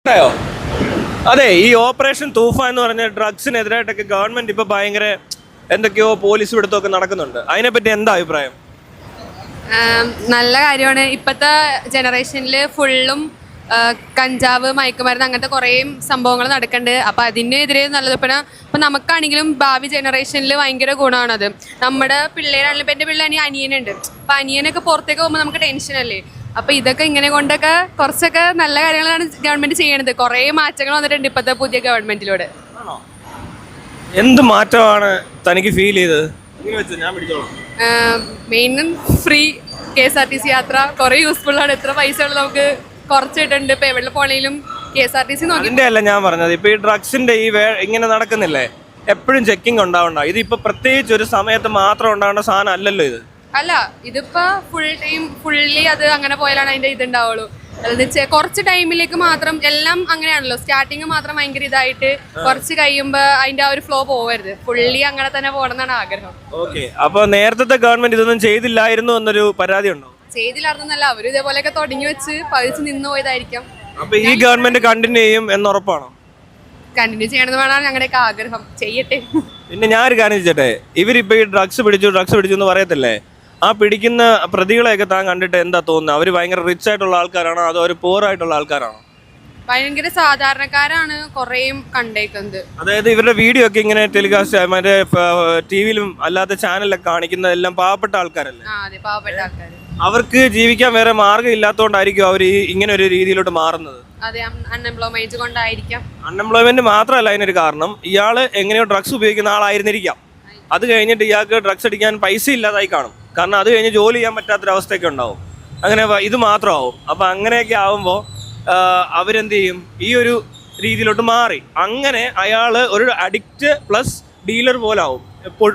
യോ അതെ, ഈ ഓപ്പറേഷൻ തൂഫാൻ എന്ന് പറഞ്ഞ ഡ്രഗ്സിനെതിരായിട്ടൊക്കെ ഗവൺമെന്റ് ഇപ്പൊ ഭയങ്കര എന്തൊക്കെയോ പോലീസ് പിടുത്തമൊക്കെ നടക്കുന്നുണ്ട്. അതിനെപ്പറ്റി എന്താ അഭിപ്രായം? നല്ല കാര്യമാണ്. ഇപ്പോഴത്തെ ജനറേഷനിൽ ഫുള്ളും കഞ്ചാവ്, മയക്കുമരുന്ന് അങ്ങനത്തെ കുറേ സംഭവങ്ങൾ നടക്കുന്നുണ്ട്. അപ്പോൾ അതിനെതിരെ നല്ലത് ഇപ്പം നമുക്കാണെങ്കിലും ഭാവി ജനറേഷനിൽ ഭയങ്കര ഗുണമാണത്. നമ്മുടെ പിള്ളേരാണെങ്കിലും ഇപ്പം എൻ്റെ പിള്ളേർ അനിയനുണ്ട്. അപ്പം അനിയനൊക്കെ പുറത്തേക്ക് പോകുമ്പോൾ നമുക്ക് ടെൻഷനല്ലേ. അപ്പോൾ ഇതൊക്കെ ഇങ്ങനെ കൊണ്ടൊക്കെ കുറച്ചൊക്കെ നല്ല കാര്യങ്ങളാണ് ഗവൺമെൻറ് ചെയ്യണത്. കുറേ മാറ്റങ്ങൾ വന്നിട്ടുണ്ട് ഇപ്പോഴത്തെ പുതിയ ഗവൺമെൻറ്റിലൂടെ. എന്ത് മാറ്റമാണ് തനിക്ക് ഫീൽ ചെയ്തത്? മെയിനും ഫ്രീ KSRTC യാത്ര കുറേ യൂസ്ഫുൾ ആണ്. എത്ര പൈസ ഉള്ളത് നമുക്ക് കുറച്ചിട്ടുണ്ട്. ഇപ്പൊ എവിടെ പോണേലും KSRTC നോക്കി. അതിന്റെ അല്ല ഞാൻ പറഞ്ഞത്, ഇപ്പൊ ഈ ഡ്രഗ്സിന്റെ ഇങ്ങനെ നടക്കുന്നില്ലേ, എപ്പോഴും ചെക്കിംഗ് ഉണ്ടാവണ്ട. ഇതിപ്പോ പ്രത്യേകിച്ച് ഒരു സമയത്ത് മാത്രം ഉണ്ടാവേണ്ട സാധനം അല്ലല്ലോ ഇത്. അല്ല, ഇതിപ്പോ ഫുൾ ടൈം ഫുള്ളി അത് അങ്ങനെ പോയാലാണ് അതിന്റെ ഇതുണ്ടാവുള്ളൂ. അതായത് കുറച്ച് ടൈമിലേക്ക് മാത്രം. എല്ലാം അങ്ങനെയാണല്ലോ, സ്റ്റാർട്ടിങ് മാത്രം ഭയങ്കര ഇതായിട്ട് കുറച്ച് കഴിയുമ്പോ അതിന്റെ ആ ഒരു ഫ്ലോ പോവരുത്. ഫുള്ളി അങ്ങനെ തന്നെ പോകണമെന്നാണ് ആഗ്രഹം. ഓക്കെ, അപ്പൊ നേരത്തെ ഗവൺമെന്റ് ഇതൊന്നും ചെയ്തില്ലായിരുന്നു എന്നൊരു പരാതി ഉണ്ടോ? ചെയ്തില്ലായിരുന്നല്ല, അവര് ഇതേപോലെയൊക്കെ തുടങ്ങി വെച്ച് പതിച്ച് നിന്ന് പോയതായിരിക്കാം. അപ്പൊ ഈ ഗവൺമെന്റ് കണ്ടിന്യൂ ചെയ്യും എന്നുറപ്പാണോ? കണ്ടിന്യൂ ചെയ്യണമെന്ന് വേണം ഞങ്ങളുടെയൊക്കെ ആഗ്രഹം. ചെയ്യട്ടെ. പിന്നെ ഞാൻ ഒരു കാര്യം ചോദിച്ചട്ടെ, ഇവരിപ്പോ ഈ ഡ്രഗ്സ് പിടിച്ചു എന്ന് പറയത്തില്ലേ, ആ പിടിക്കുന്ന പ്രതികളെയൊക്കെ താൻ കണ്ടിട്ട് എന്താ തോന്നുന്നത്? അവര് ഭയങ്കര റിച്ച് ആയിട്ടുള്ള ആൾക്കാരാണോ അതോ ഒരു പൂർ ആയിട്ടുള്ള ആൾക്കാരാണോ? ഭയങ്കര സാധാരണക്കാരാണ് കുറേയും കണ്ടേക്കുന്നത്. അതായത് ഇവരുടെ വീഡിയോ ഒക്കെ ഇങ്ങനെ ടെലികാസ്റ്റ് മറ്റേ ടിവിയിലും അല്ലാത്ത ചാനലിലൊക്കെ കാണിക്കുന്നതെല്ലാം പാവപ്പെട്ട ആൾക്കാരല്ലേ? പാവപ്പെട്ട ആൾക്കാർ. അവർക്ക് ജീവിക്കാൻ വേറെ മാർഗം ഇല്ലാത്തതുകൊണ്ടായിരിക്കും അവർ ഇങ്ങനെ ഒരു രീതിയിലോട്ട് മാറുന്നത്. അതെ, അൺഎംപ്ലോയ്മെന്റ് കൊണ്ടായിരിക്കാം. അൺഎംപ്ലോയ്മെന്റ് മാത്രമല്ല അതിനൊരു കാരണം, ഇയാള് എങ്ങനെയോ ഡ്രഗ്സ് ഉപയോഗിക്കുന്ന ആളായിരുന്നിരിക്കാം. അത് കഴിഞ്ഞിട്ട് ഇയാൾക്ക് ഡ്രഗ്സ് അടിക്കാൻ പൈസ ഇല്ലാതായി കാണും. കാരണം അത് കഴിഞ്ഞ് ജോലി ചെയ്യാൻ പറ്റാത്തൊരവസ്ഥയൊക്കെ ഉണ്ടാവും. അങ്ങനെ ഇത് മാത്രമാവും. അപ്പം അങ്ങനെയൊക്കെ ആവുമ്പോൾ അവരെന്ത് ചെയ്യും? ഈ ഒരു രീതിയിലോട്ട് മാറി. അങ്ങനെ അയാൾ ഒരു അഡിക്റ്റ് പ്ലസ് ഡീലർ പോലാവും,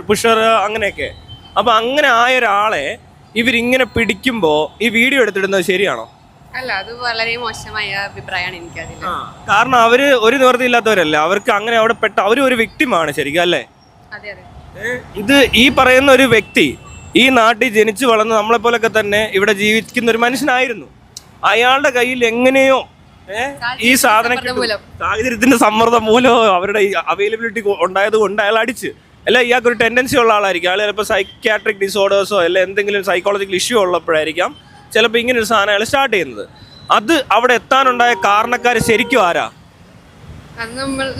പുഷർ അങ്ങനെയൊക്കെ. അപ്പം അങ്ങനെ ആയ ഒരാളെ ഇവരിങ്ങനെ പിടിക്കുമ്പോൾ ഈ വീഡിയോ എടുത്തിടുന്നത് ശരിയാണോ? അല്ല, അത് വളരെ മോശമായ അഭിപ്രായമാണ് എനിക്കതിൽ. കാരണം അവര് ഒരു നിവൃത്തി ഇല്ലാത്തവരല്ല, അവർക്ക് അങ്ങനെ അവിടെ അവര് ഒരു വ്യക്തിമാണ് ശരിക്കും അല്ലേ? ഇത് ഈ പറയുന്ന ഒരു വ്യക്തി ഈ നാട്ടിൽ ജനിച്ചു വളർന്ന് നമ്മളെപ്പോലൊക്കെ തന്നെ ഇവിടെ ജീവിക്കുന്ന ഒരു മനുഷ്യനായിരുന്നു. അയാളുടെ കയ്യിൽ എങ്ങനെയോ ഈ സാധനം സാഹചര്യത്തിന്റെ സമ്മർദ്ദം മൂലമോ അവരുടെ അവൈലബിലിറ്റി ഉണ്ടായത് കൊണ്ട് അയാൾ അടിച്ച്. അല്ല, ഇയാൾക്കൊരു ടെൻഡൻസി ഉള്ള ആളായിരിക്കും. അയാൾ ചിലപ്പോൾ സൈക്യാട്രിക് ഡിസോർഡേഴ്സോ അല്ല എന്തെങ്കിലും സൈക്കോളജിക്കൽ ഇഷ്യൂ ഉള്ളപ്പോഴായിരിക്കാം ചിലപ്പോൾ ഇങ്ങനെ ഒരു സാധനം അയാൾ സ്റ്റാർട്ട് ചെയ്യുന്നത്. അത് അവിടെ എത്താനുണ്ടായ കാരണക്കാർ ശരിക്കും ആരാ? അത്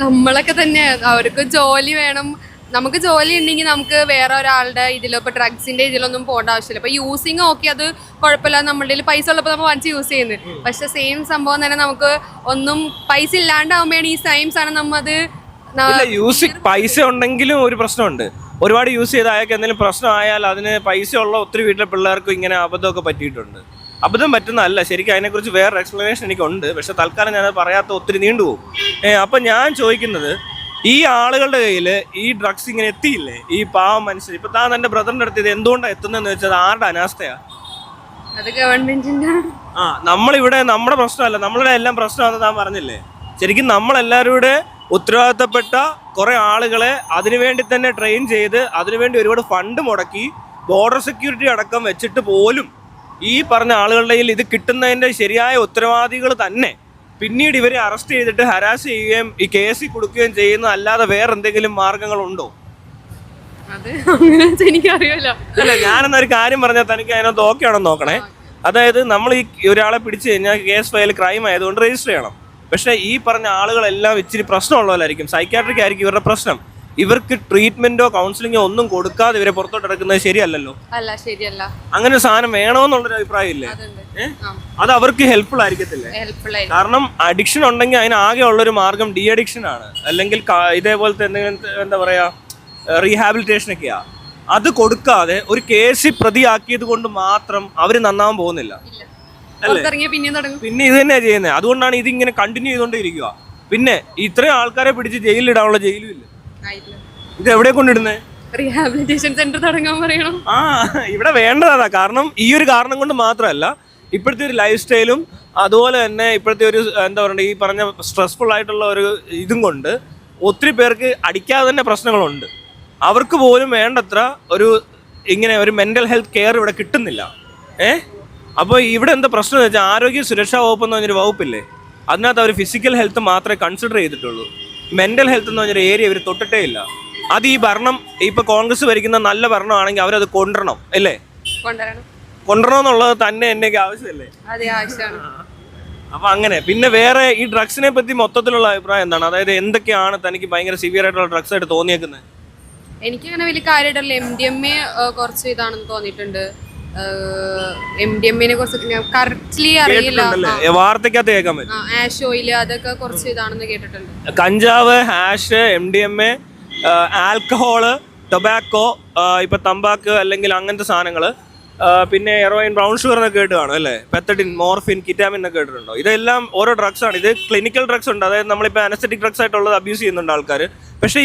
നമ്മളൊക്കെ തന്നെ. അവർക്ക് ജോലി വേണം. നമുക്ക് ജോലി ഉണ്ടെങ്കിൽ നമുക്ക് വേറെ ഒരാളുടെ ഇതിലോ ഇപ്പോൾ ഡ്രഗ്സിന്റെ ഇതിലൊന്നും പോകേണ്ട ആവശ്യമില്ല. ഇപ്പൊ യൂസിങ് ഓക്കെ, അത് കുഴപ്പമില്ല, നമ്മുടെ കയ്യിൽ പൈസ ഉള്ളപ്പോൾ നമ്മൾ വാങ്ങിച്ച് യൂസ് ചെയ്യുന്നത്. പക്ഷെ സെയിം സംഭവം തന്നെ നമുക്ക് ഒന്നും പൈസ ഇല്ലാണ്ടാവുമ്പോഴാണ് ഈ സെയിം സാധനം നമ്മത് പൈസ ഉണ്ടെങ്കിലും ഒരു പ്രശ്നമുണ്ട്. ഒരുപാട് യൂസ് ചെയ്ത് അയാൾക്ക് എന്തെങ്കിലും പ്രശ്നമായാൽ അതിന് പൈസ ഉള്ള ഒത്തിരി വീട്ടിലെ പിള്ളേർക്കും ഇങ്ങനെ അബദ്ധമൊക്കെ പറ്റിയിട്ടുണ്ട്. അബദ്ധം പറ്റുന്നതല്ല, ശരിക്കും അതിനെക്കുറിച്ച് വേറെ എക്സ്പ്ലനേഷൻ എനിക്കുണ്ട്. പക്ഷെ തൽക്കാലം ഞാനത് പറയാത്ത ഒത്തിരി നീണ്ടുപോകും. അപ്പം ഞാൻ ചോദിക്കുന്നത്, ഈ ആളുകളുടെ കയ്യിൽ ഈ ഡ്രഗ്സ് ഇങ്ങനെ എത്തിയില്ലേ, ഈ പാവം മനുഷ്യർ? ഇപ്പൊ താൻ എന്റെ ബ്രദറിന്റെ അടുത്ത് ഇത് എന്തുകൊണ്ടാണ് എത്തുന്നതെന്ന് വെച്ചാൽ ആരുടെ അനാസ്ഥയാ? അത് ഗവൺമെന്റിന്റെ. നമ്മളിവിടെ നമ്മുടെ പ്രശ്നമല്ല, നമ്മളുടെ എല്ലാം പ്രശ്നമാണെന്ന് താൻ പറഞ്ഞില്ലേ. ശരിക്കും നമ്മളെല്ലാവരുടെ ഉത്തരവാദിത്തപ്പെട്ട കുറെ ആളുകളെ അതിനുവേണ്ടി തന്നെ ട്രെയിൻ ചെയ്ത് അതിനുവേണ്ടി ഒരുപാട് ഫണ്ട് മുടക്കി ബോർഡർ സെക്യൂരിറ്റി അടക്കം വെച്ചിട്ട് പോലും ഈ പറഞ്ഞ ആളുകളുടെ കയ്യിൽ ഇത് കിട്ടുന്നതിന്റെ ശരിയായ ഉത്തരവാദികൾ തന്നെ പിന്നീട് ഇവരെ അറസ്റ്റ് ചെയ്തിട്ട് ഹരാസ് ചെയ്യുകയും ഈ കേസിൽ കൊടുക്കുകയും ചെയ്യുന്ന അല്ലാതെ വേറെ എന്തെങ്കിലും മാർഗങ്ങളുണ്ടോ? എനിക്കറിയില്ല. അല്ല, ഞാനെന്നൊരു കാര്യം പറഞ്ഞാൽ തനിക്ക് അതിനകത്ത് ഓക്കെ ആണോ നോക്കണേ. അതായത് നമ്മൾ ഈ ഒരാളെ പിടിച്ചു കഴിഞ്ഞാൽ കേസ് ഫയൽ ക്രൈം ആയതുകൊണ്ട് രജിസ്റ്റർ ചെയ്യണം. പക്ഷേ ഈ പറഞ്ഞ ആളുകളെല്ലാം ഇച്ചിരി പ്രശ്നമുള്ളവരായിരിക്കും. സൈക്യാട്രിക് ആയിരിക്കും ഇവരുടെ പ്രശ്നം. ഇവർക്ക് ട്രീറ്റ്മെന്റോ കൗൺസിലിങ്ങോ ഒന്നും കൊടുക്കാതെ ഇവരെ പുറത്തോട്ട് ഇറക്കുന്നത് ശരിയല്ലല്ലോ. അല്ല, ശരിയല്ല. അങ്ങനെ ഒരു സാധനം വേണമെന്നുള്ളൊരു അഭിപ്രായം ഇല്ലേ? അത് അവർക്ക് ഹെൽപ്ഫുൾ ആയിരിക്കത്തില്ലേ? കാരണം അഡിക്ഷൻ ഉണ്ടെങ്കിൽ അതിന് ആകെ ഉള്ളൊരു മാർഗം ഡി അഡിക്ഷൻ ആണ്, അല്ലെങ്കിൽ ഇതേപോലത്തെ എന്തെങ്കിലും എന്താ പറയാ റീഹാബിലിറ്റേഷൻ ഒക്കെയാ. അത് കൊടുക്കാതെ ഒരു കേസിൽ പ്രതിയാക്കിയത് കൊണ്ട് മാത്രം അവര് നന്നാവാൻ പോകുന്നില്ല. പിന്നെ ഇത് തന്നെയാ ചെയ്യുന്നത്. അതുകൊണ്ടാണ് ഇതിങ്ങനെ കണ്ടിന്യൂ ചെയ്തോണ്ടിരിക്കുക. പിന്നെ ഇത്രയും ആൾക്കാരെ പിടിച്ച് ജയിലിലിടാനുള്ള ജയിലും ഇല്ല. ഇത് എവിടെ കൊണ്ടിടുന്നേ? റീഹാബിലിറ്റേഷൻ സെന്റർ തുടങ്ങാൻ പറയണം. ഇവിടെ വേണ്ടതാ. കാരണം ഈ ഒരു കാരണം കൊണ്ട് മാത്രമല്ല, ഇപ്പോഴത്തെ ഒരു ലൈഫ് സ്റ്റൈലും അതുപോലെ തന്നെ ഇപ്പോഴത്തെ ഒരു എന്താ പറയുക ഈ പറഞ്ഞ സ്ട്രെസ്ഫുൾ ആയിട്ടുള്ള ഒരു ഇതും കൊണ്ട് ഒത്തിരി പേർക്ക് അടിക്കാതെ തന്നെ പ്രശ്നങ്ങളുണ്ട്. അവർക്ക് പോലും വേണ്ടത്ര ഒരു ഇങ്ങനെ ഒരു മെന്റൽ ഹെൽത്ത് കെയർ ഇവിടെ കിട്ടുന്നില്ല. അപ്പോൾ ഇവിടെ എന്താ പ്രശ്നം എന്ന് വെച്ചാൽ ആരോഗ്യ സുരക്ഷാ വകുപ്പ് എന്ന് പറഞ്ഞൊരു വകുപ്പില്ലേ, അതിനകത്ത് അവർ ഫിസിക്കൽ ഹെൽത്ത് മാത്രമേ കൺസിഡർ ചെയ്തിട്ടുള്ളൂ. മെൻ്റൽ ഹെൽത്ത് എന്ന് പറഞ്ഞൊരു ഏരിയ ഇവർ തൊട്ടിട്ടേ ഇല്ല. അത് ഈ ഭരണം ഇപ്പോൾ കോൺഗ്രസ് ഭരിക്കുന്ന നല്ല ഭരണമാണെങ്കിൽ അവരത് കൊണ്ടുവരണം അല്ലേ? കൊണ്ടുവരണം എന്നുള്ളത് തന്നെ എൻ്റെ ആവശ്യമല്ലേ? അപ്പൊ അങ്ങനെ പിന്നെ വേറെ ഈ ഡ്രഗ്സിനെ പറ്റി മൊത്തത്തിലുള്ള അഭിപ്രായം എന്താണ്? അതായത് എന്തൊക്കെയാണ് തനിക്ക് ഭയങ്കര സിവിയർ ആയിട്ടുള്ള ഡ്രഗ്സ് ആയിട്ട് തോന്നിയേക്കുന്നത്? എനിക്ക് അങ്ങനെ വലിയ കാര്യമായിട്ടല്ല. MDMA കുറച്ച് ഇതാണെന്ന് തോന്നിയിട്ടുണ്ട്. MDMA കുറിച്ച് കറക്റ്റ്ലി അറിയില്ല. വാർത്തക്കകത്ത് കേൾക്കാൻ പറ്റും. ആഷ് ഓയിൽ അതൊക്കെ കുറച്ച് ഇതാണെന്ന് കേട്ടിട്ടുണ്ട്. കഞ്ചാവ്, ഹാഷ്, MDMA, ആൽക്കഹോള്, ടൊബാക്കോ, ഇപ്പൊ തമ്പാക്ക് അല്ലെങ്കിൽ അങ്ങനത്തെ സാധനങ്ങള്, പിന്നെ ഹെറോയിൻ, ബ്രൗൺ ഷുഗർ എന്നൊക്കെ കേട്ട് കാണും അല്ലേ? പെത്തഡിൻ, മോർഫിൻ, കിറ്റാമിൻ എന്നൊക്കെ കേട്ടിട്ടുണ്ടോ? ഇതെല്ലാം ഓരോ ഡ്രഗ്സ് ആണ്. ഇത് ക്ലിനിക്കൽ ഡ്രഗ്സ് ഉണ്ട്. അതായത് നമ്മളിപ്പോൾ അനസ്തെറ്റിക് ഡ്രഗ്സ് ആയിട്ടുള്ളത് അബ്യൂസ് ചെയ്യുന്നുണ്ട് ആൾക്കാർ. പക്ഷേ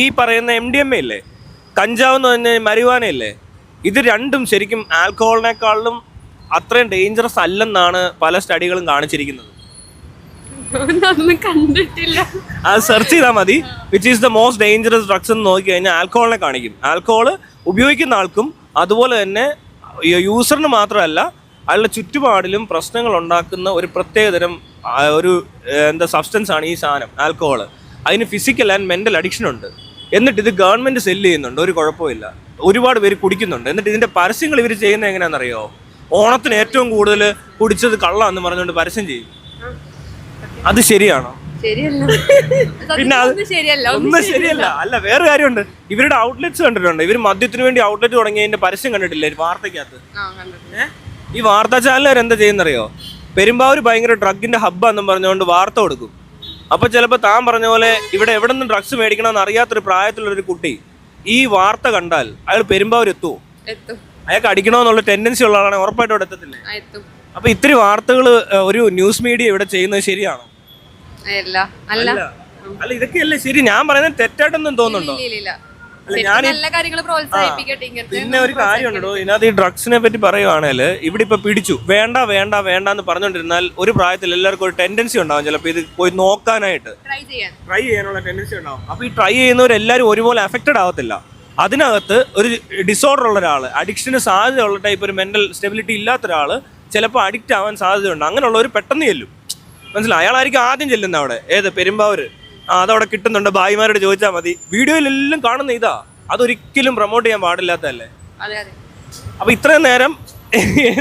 ഈ പറയുന്ന MDMA ഇല്ലേ, കഞ്ചാവ് എന്ന് പറഞ്ഞാൽ മരിവാന ഇല്ലേ, ഇത് രണ്ടും ശരിക്കും ആൽക്കഹോളിനേക്കാളും അത്രയും ഡേഞ്ചറസ് അല്ലെന്നാണ് പല സ്റ്റഡികളും കാണിച്ചിരിക്കുന്നത്. കണ്ടിട്ടില്ല. അത് സെർച്ച് ചെയ്താൽ മതി. Which is the most dangerous drugs എന്ന് നോക്കി കഴിഞ്ഞാൽ ആൽക്കഹോളിനെ കാണിക്കും. ആൽക്കഹോൾ ഉപയോഗിക്കുന്ന ആൾക്കും അതുപോലെ തന്നെ യൂസറിന് മാത്രമല്ല അയാളുടെ ചുറ്റുപാടിലും പ്രശ്നങ്ങൾ ഉണ്ടാക്കുന്ന ഒരു പ്രത്യേകതരം ഒരു സബ്സ്റ്റൻസ് ആണ് ഈ സാധനം, ആൽക്കഹോൾ. അതിന് ഫിസിക്കൽ ആൻഡ് മെൻ്റൽ അഡിക്ഷൻ ഉണ്ട്. എന്നിട്ട് ഇത് ഗവൺമെൻറ് സെല്ല് ചെയ്യുന്നുണ്ട്, ഒരു കുഴപ്പമില്ല. ഒരുപാട് പേര് കുടിക്കുന്നുണ്ട്. എന്നിട്ട് ഇതിൻ്റെ പരസ്യങ്ങൾ ഇവർ ചെയ്യുന്നത് എങ്ങനെയാണെന്നറിയോ? ഓണത്തിന് ഏറ്റവും കൂടുതൽ കുടിച്ചത് കള്ളാന്ന് പറഞ്ഞുകൊണ്ട് പരസ്യം ചെയ്യും. അത് ശരിയാണോ? പിന്നെ ഒന്നും ശരിയല്ല. അല്ല, വേറെ കാര്യമുണ്ട്. ഇവരുടെ ഔട്ട്ലെറ്റ്സ് കണ്ടിട്ടുണ്ട്. ഇവർ മദ്യത്തിന് വേണ്ടി ഔട്ട്ലെറ്റ് തുടങ്ങിയതിന്റെ പരസ്യം കണ്ടിട്ടില്ലേ വാർത്തക്കകത്ത്? ഈ വാർത്താ ചാനലുകാർ എന്താ ചെയ്യുന്നറിയോ? പെരുമ്പാവൂർ ഭയങ്കര ഡ്രഗിന്റെ ഹബ്ബാന്നും പറഞ്ഞുകൊണ്ട് വാർത്ത കൊടുക്കും. അപ്പൊ ചിലപ്പോൾ താൻ പറഞ്ഞ പോലെ ഇവിടെ എവിടെ നിന്ന് ഡ്രഗ്സ് മേടിക്കണമെന്ന് അറിയാത്തൊരു പ്രായത്തിലുള്ളൊരു കുട്ടി ഈ വാർത്ത കണ്ടാൽ അയാൾ പെരുമ്പാവൂർ എത്തുമോ? അയാൾക്ക് അടിക്കണമെന്നുള്ള ടെൻഡൻസി ഉള്ള ആളാണെങ്കിൽ ഉറപ്പായിട്ടും അവിടെ എത്തത്തില്ലേ? അപ്പൊ ഇത്തിരി വാർത്തകൾ ഒരു ന്യൂസ് മീഡിയ ഇവിടെ ചെയ്യുന്നത് ശരിയാണോ? അല്ല, ഇതൊക്കെയല്ലേ ശരി. ഞാൻ പറയുന്നത് തെറ്റായിട്ടൊന്നും തോന്നുന്നുണ്ടോ? പിന്നെ ഒരു കാര്യമുണ്ടോ ഇതിനകത്ത്, ഈ ഡ്രഗ്സിനെ പറ്റി പറയുവാണെങ്കിൽ ഇവിടെ ഇപ്പൊ പിടിച്ചു, വേണ്ട വേണ്ട വേണ്ട എന്ന് പറഞ്ഞുകൊണ്ടിരുന്നാൽ ഒരു പ്രായത്തിൽ എല്ലാവർക്കും ഒരു ടെൻഡൻസി ഉണ്ടാവും ചിലപ്പോൾ ഇത് പോയി നോക്കാനായിട്ട്, ട്രൈ ചെയ്യാനുള്ള ടെൻഡൻസി ഉണ്ടാവും. അപ്പൊ ഈ ട്രൈ ചെയ്യുന്നവരെല്ലാവരും ഒരുപോലെ അഫക്റ്റഡ് ആവത്തില്ല. അതിനകത്ത് ഒരു ഡിസോർഡർ ഉള്ള ഒരാൾ, അഡിക്ഷന് സാധ്യതയുള്ള ടൈപ്പ്, ഒരു മെന്റൽ സ്റ്റെബിലിറ്റി ഇല്ലാത്ത ഒരാൾ ചിലപ്പോൾ അഡിക്റ്റ് ആവാൻ സാധ്യതയുണ്ട്. അങ്ങനെയുള്ളവർ പെട്ടെന്ന് ചെല്ലും, മനസ്സിലായി? അയാളായിരിക്കും ആദ്യം ചെല്ലുന്നത് അവിടെ. ഏത് പെരുമ്പാവൂർ അതവിടെ കിട്ടുന്നുണ്ട്, ഭായിമാരോട് ചോദിച്ചാൽ മതി. വീഡിയോയിലെല്ലാം കാണുന്ന ഇതാ. അതൊരിക്കലും പ്രൊമോട്ട് ചെയ്യാൻ പാടില്ലാത്തതല്ലേ? അപ്പൊ ഇത്രയും നേരം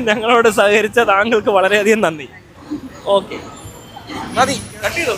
ഞങ്ങളോട് സഹകരിച്ച താങ്കൾക്ക് വളരെയധികം നന്ദി. ഓക്കെ, മതി, കട്ട് ചെയ്തോ.